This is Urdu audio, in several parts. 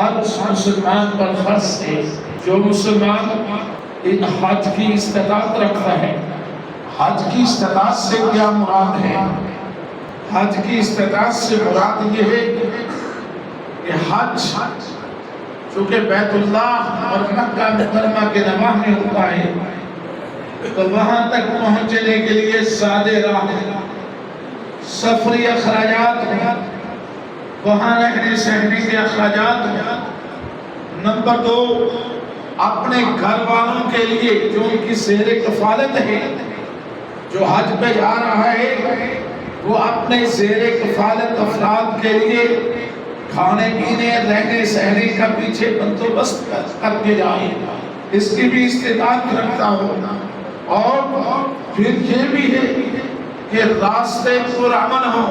ہر اس مسلمان پر فرض ہے جو مسلمان ان حج کی استطاعت رکھتا ہے۔ حج کی استطاعت سے کیا مراد ہے؟ حج کی استطاعت سے مراد یہ ہے کہ حج چونکہ بیت اللہ اور مکہ مکرمہ کے نواح میں ہوتا ہے تو وہاں تک پہنچنے کے لیے سادے راہ، سفری اخراجات، وہاں رہنے سہنے کے اخراجات، نمبر 2 اپنے گھر والوں کے لیے جو ان کی زیر کفالت ہے، جو حج پہ جا رہا ہے وہ اپنے زیر کفالت افراد کے لیے کھانے پینے رہنے سہنے کا پیچھے بندوبست کر کے جائے، اس کی بھی استطاعت رکھتا ہو۔ اور پھر یہ بھی ہے کہ راستے پر امن ہو،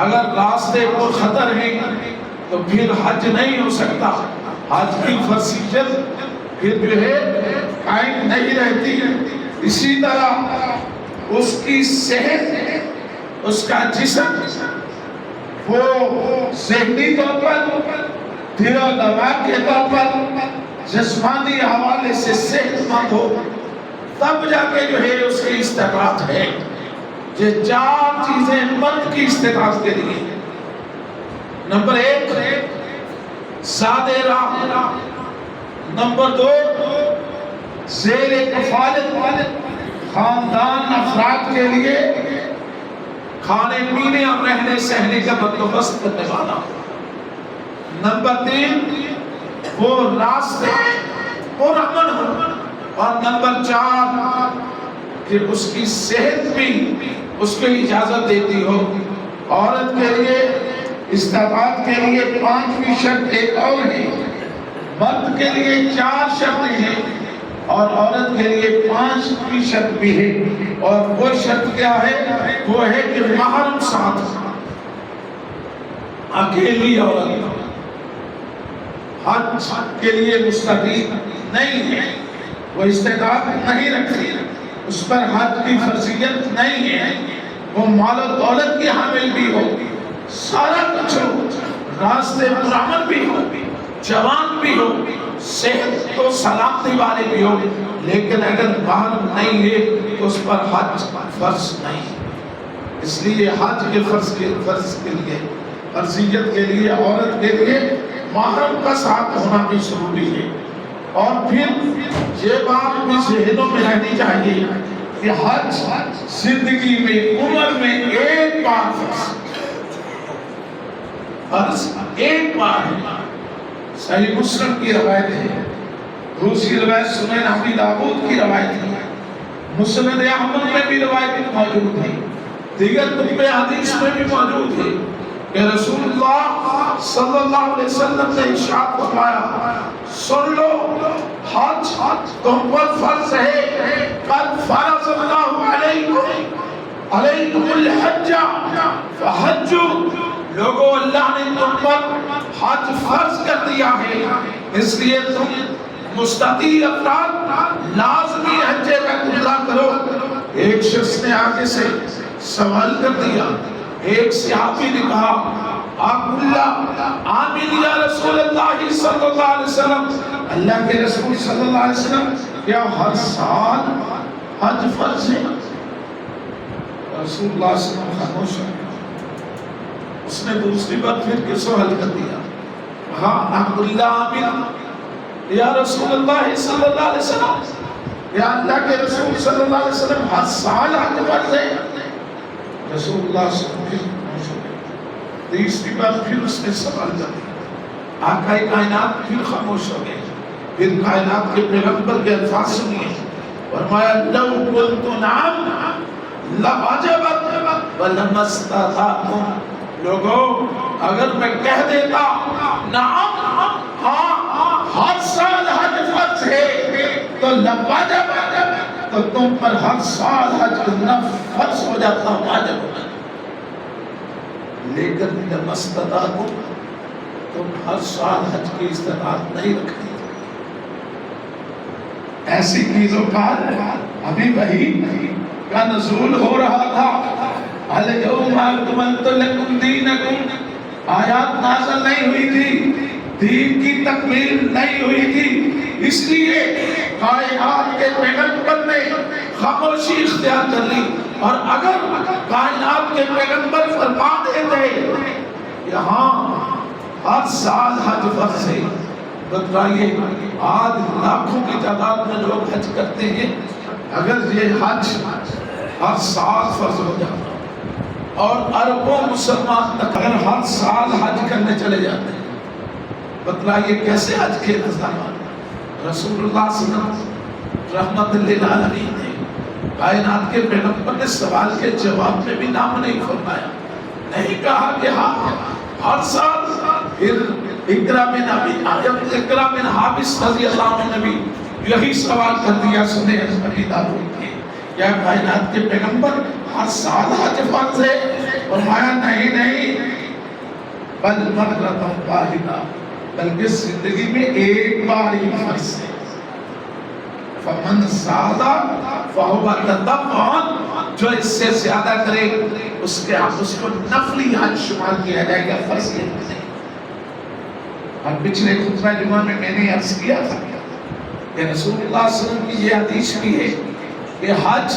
اگر راستے پر خطر ہے تو پھر حج نہیں ہو سکتا، حج کی فرضیت پھر جو ہے قائم نہیں رہتی۔ اسی طرح اس کی صحت، اس کا جسم وہ ذہنی طور پر، دل و دماغ کے طور پر جسمانی حوالے سے صحت مند ہو، تب جا کے جو ہے اس کی استطاعت ہے۔ یہ 4 چیزیں مرد کی استطاعت کے لیے۔ نمبر 1 سادے راہ، نمبر 2 زیر کفالت خاندان افراد کے لیے کھانے پینے اور رہنے سہنے کا بندوبست کرنے والا، نمبر 3 وہ راستے پر امن ہو، اور نمبر 4 کہ اس کی صحت بھی اس کو اجازت دیتی ہو۔ عورت کے لیے استطاعت کے لیے 5ویں شرط ایک اور ہے، مرد کے لیے 4 شرطیں ہیں اور عورت کے لیے 5ویں شرط بھی ہے، اور وہ شرط کیا ہے؟ وہ ہے کہ محرم ساتھ، اکیلی عورت حج کے لیے مستطیع نہیں ہے، وہ استطاعت نہیں رکھتی، اس پر حج کی فرضیت نہیں ہے، وہ مال و دولت کی حامل بھی ہو، سارا کچھ ہو، راستے پر امن بھی ہو، جوان بھی ہو، صحت تو سلامتی والے بھی ہو، لیکن اگر محرم نہیں ہے تو اس پر حج فرض نہیں۔ اس لیے حج کے فرض کے لیے، فرضیت کے لیے، عورت کے لیے محرم کا ساتھ ہونا بھی ضروری ہے۔ اور پھر یہ بات بھی ذہنوں میں رہنی چاہیے کہ حج زندگی میں، عمر میں ایک بار فرض ایک بار ہے۔ صحیح مسلم کی روایت ہے، دوسری روایت سنن ابی داؤد کی روایت ہے، مسند احمد میں بھی روایت موجود ہے، دیگر کتب حدیث میں بھی موجود ہے کہ رسول اللہ صلی اللہ علیہ وسلم نے ارشاد فرمایا، سن لو حج تم پر فرض ہے، قد فرض اللہ علیکم الحج فحجوا، لوگو اللہ نے تم پر حج فرض کر دیا ہے، اس لیے تم مستطیع افراد لازمی حج بیت اللہ کرو۔ ایک شخص نے آگے سے سوال کر دیا، ایک صحابی نے کہا، آمین یا رسول اللہ صلی اللہ علیہ وسلم، اللہ کے رسول صلی اللہ علیہ وسلم کیا ہر سال حج فرض ہے؟ رسول اللہ صلی اللہ علیہ وسلم خاموش ہے۔ اس نے دوسری بار پھر کے سوال کر دیا، ہاں عبداللہ آمین یا رسول اللہ صلی اللہ علیہ وسلم، یا اللہ کے رسول صلی اللہ علیہ وسلم ہر سال حج فرض ہے؟ رسول اللہ صلی اللہ علیہ وسلم خاموش ہو گئے۔ تیسری بار پھر اس نے سوال کر دیا، آقا کائنات پھر خاموش ہو گئے۔ پھر کائنات کے پیغمبر کے الفاظ سنیے، فرمایا لو قلت نعم لوجبت ولما استطعتم، لوگوں اگر میں کہہ دیتا نعم ہاں ہر سال حج فرض ہے تو لوجبت، تو تم پر ہر سال حج کرنا فرض ہو جاتا، واجب ہو جاتا، لیکن لما استطعتم تم ہر سال حج کی استطاعت نہیں رکھتی۔ ایسی چیزوں پر ابھی وحی کا نزول ہو رہا تھا، الیوم اکملت لکم دینکم، آیات نازل نہیں ہوئی تھی، دین کی تکمیل نہیں ہوئی تھی، اس لیے کائنات کے پیغمبر نے خاموشی اختیار کر لی۔ اور اگر کائنات کے پیغمبر فرما دیتے یہاں ہر سال حج فرض ہے، بتائیے آج لاکھوں کی تعداد میں لوگ حج کرتے ہیں، اگر یہ حج ہر سال فرض ہو جاتا اور اربوں مسلمان اگر ہر سال حج کرنے چلے جاتے ہیں، بتلائیے کیسے حج کے نظام۔ رسول اللہ صلی اللہ علیہ وسلم رحمت للعالمین نے کائنات کے پیغمبر نے سوال کے جواب میں بھی نام نہیں فرمایا، نہیں کہا کہ ہاں ہر سال۔ پھر اقرا بن حابس رضی اللہ عنہ نے بھی یہی سوال کر دیا سنیں ابی داؤد کے، کیا کائنات کے پیغمبر ہر سال حج فرض ہے؟ فرمایا نہیں، بل مرۃ واحدہ، بلکہ زندگی میں ایک بار ہی فرض ہے۔ فمن زاد فہو تطوع، جو اس سے زیادہ کرے اس کو نفلی حج شمار کیا جائے گا، فرض نہیں۔ اور پچھلے خطبہ جمعہ میں نے عرض کیا تھا کہ رسول اللہ صلی اللہ علیہ وسلم کی یہ حدیث بھی ہے کہ حج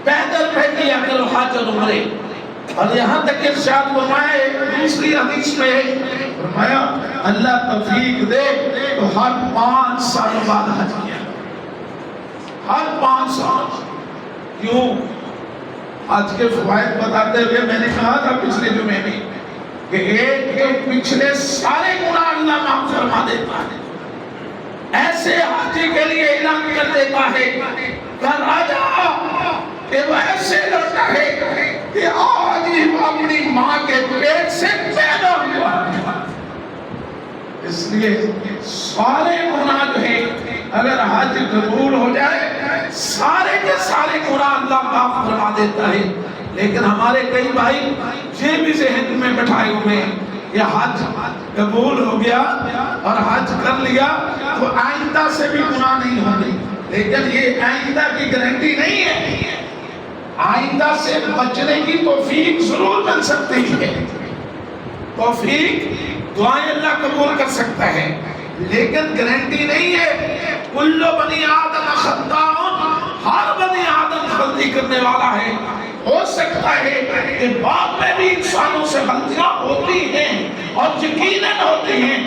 پیدل پہ کیا کرو، حج اور عمرے۔ اور یہاں تک ارشاد فرمایا دوسری حدیث میں فرمایا اللہ توفیق دے تو ہر 5 سال بعد حج کیا، ہر 5 سال۔ کیوں؟ حج کے فوائد بتاتے ہوئے میں نے کہا تھا پچھلے جمعے میں کہ ایک جو پچھلے سارے گناہ اللہ معاف فرما دیتا ہے، ایسے حاجی کے لیے اعلان کر دیتا ہے کہ راجا کہ وہ ایسے لڑتا ہے کہ آج ہی وہ اپنی ماں کے پیٹ سے پیدا ہوا۔ اس لیے سارے گناہ جو ہیں اگر حج قبول ہو جائے سارے کے سارے گناہ اللہ معاف فرما دیتا ہے۔ لیکن ہمارے کئی بھائی یہ بھی ذہن میں بٹھائے ہوئے ہیں یہ حج قبول ہو گیا اور حج کر لیا تو آئندہ سے بھی گناہ نہیں ہوں گے، لیکن یہ آئندہ کی گارنٹی نہیں ہے۔ آئندہ سے بچنے کی توفیق ضرور مل سکتی ہے، توفیق دعائیں اللہ قبول کر سکتا ہے، لیکن گارنٹی نہیں ہے۔ کل بنی آدم خطاء، ہر بنی آدم غلطی کرنے والا ہے۔ ہو سکتا ہے کہ بعد میں بھی انسانوں سے غلطیاں ہوتی ہیں اور یقیناً ہوتی ہیں،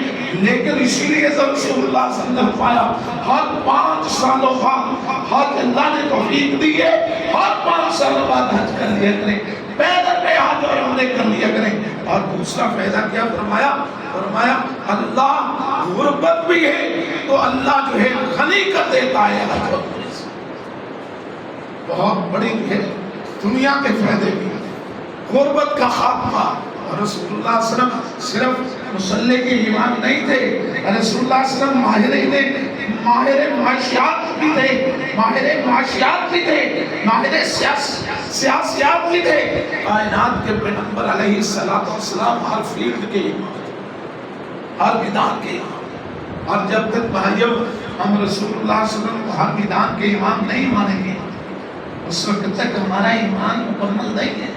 لیکن اسی لیے تو رسول اللہ صلی اللہ علیہ وسلم پایا ہر 5 سالوں بعد حج اللہ نے توفیق دی ہے، ہر 5 سالوں بعد حج کر لیا کریں، پیدل پہ حج اور عمرے کر لیا کریں۔ اور دوسرا فائدہ کیا فرمایا؟ فرمایا اللہ غربت بھی ہے تو اللہ جو ہے غنی کر دیتا ہے حج اور عمرے سے۔ بہت بڑی ہے دنیا کے فائدے بھی، غربت کا خاتمہ۔ اور رسول اللہ صلی اللہ علیہ وسلم صرف مصلی کے امام نہیں تھے، رسول اللہ صلی اللہ علیہ وسلم ماہر معاشیات بھی تھے، ماہر سیاسیات بھی تھے۔ کائنات کے پیغمبر علیہ السلام ہر فیلڈ کے امام، ہر میدان کے امام۔ اور جب تک بھائیو ہم رسول اللہ صلی اللہ علیہ وسلم کو ہر میدان کے امام نہیں مانیں گے اس وقت تک ہمارا ایمان مکمل نہیں ہے۔